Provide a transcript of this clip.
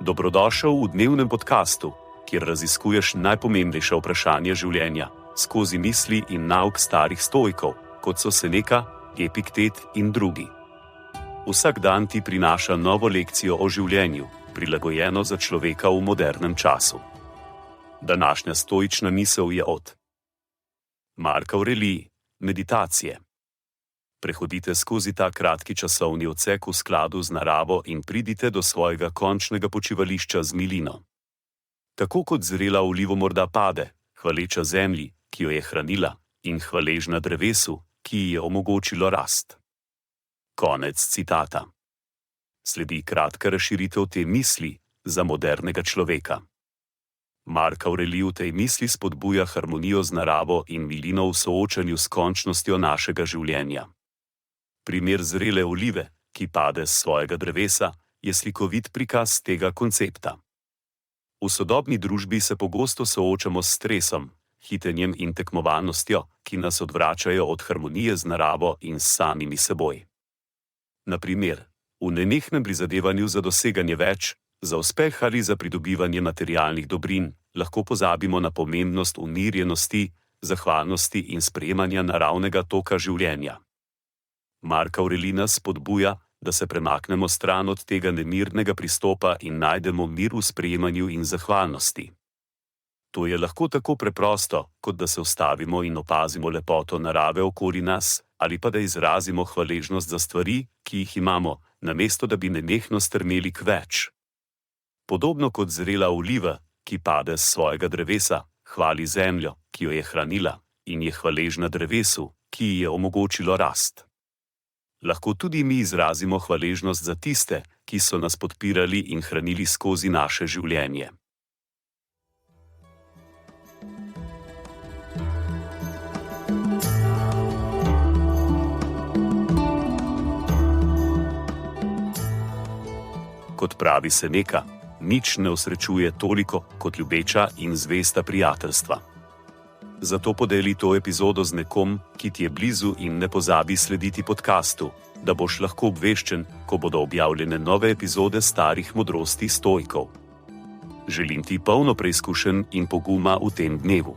Dobrodošel v dnevnem podkastu, kjer raziskuješ najpomembnejša vprašanja življenja skozi misli in nauk starih stoikov, kot so Seneca, Epiktet in drugi. Vsak dan ti prinaša novo lekcijo o življenju, prilagojeno za človeka v modernem času. Današnja stoična misel je od Mark Aurelij, meditacije. Prehodite skozi ta kratki časovni odsek v skladu z naravo in pridite do svojega končnega počivališča z milino. Tako kot zrela olivo morda pade, hvaleča zemlji, ki jo je hranila, in hvaležna drevesu, ki ji je omogočilo rast. Konec citata. Sledi kratka razširitev te misli za modernega človeka. Mark Aurelij v tej misli spodbuja harmonijo z naravo in milino v soočanju s končnostjo našega življenja. Primer zrele olive, ki pade s svojega drevesa, je slikovit prikaz tega koncepta. V sodobni družbi se pogosto soočamo s stresom, hitenjem in tekmovanostjo, ki nas odvračajo od harmonije z naravo in s samimi seboj. Na primer, v nenehnem prizadevanju za doseganje več, za uspeh ali za pridobivanje materialnih dobrin, lahko pozabimo na pomembnost umirjenosti, zahvalnosti in sprejemanja naravnega toka življenja. Mark Aurelij nas spodbuja, da se premaknemo stran od tega nemirnega pristopa in najdemo mir v sprejemanju in zahvalnosti. To je lahko tako preprosto, kot da se ustavimo in opazimo lepoto narave okoli nas, ali pa da izrazimo hvaležnost za stvari, ki jih imamo, namesto da bi nenehno strmeli k več. Podobno kot zrela oliva, ki pade s svojega drevesa, hvali zemljo, ki jo je hranila, in je hvaležna drevesu, ki ji je omogočilo rast. Lahko tudi mi izrazimo hvaležnost za tiste, ki so nas podpirali in hranili skozi naše življenje. Kot pravi Seneca, nič ne osrečuje toliko kot ljubeča in zvesta prijateljstva. Zato podeli to epizodo z nekom, ki ti je blizu in ne pozabi slediti podkastu, da boš lahko obveščen, ko bodo objavljene nove epizode starih modrosti stoikov. Želim ti polno preizkušenj in poguma v tem dnevu.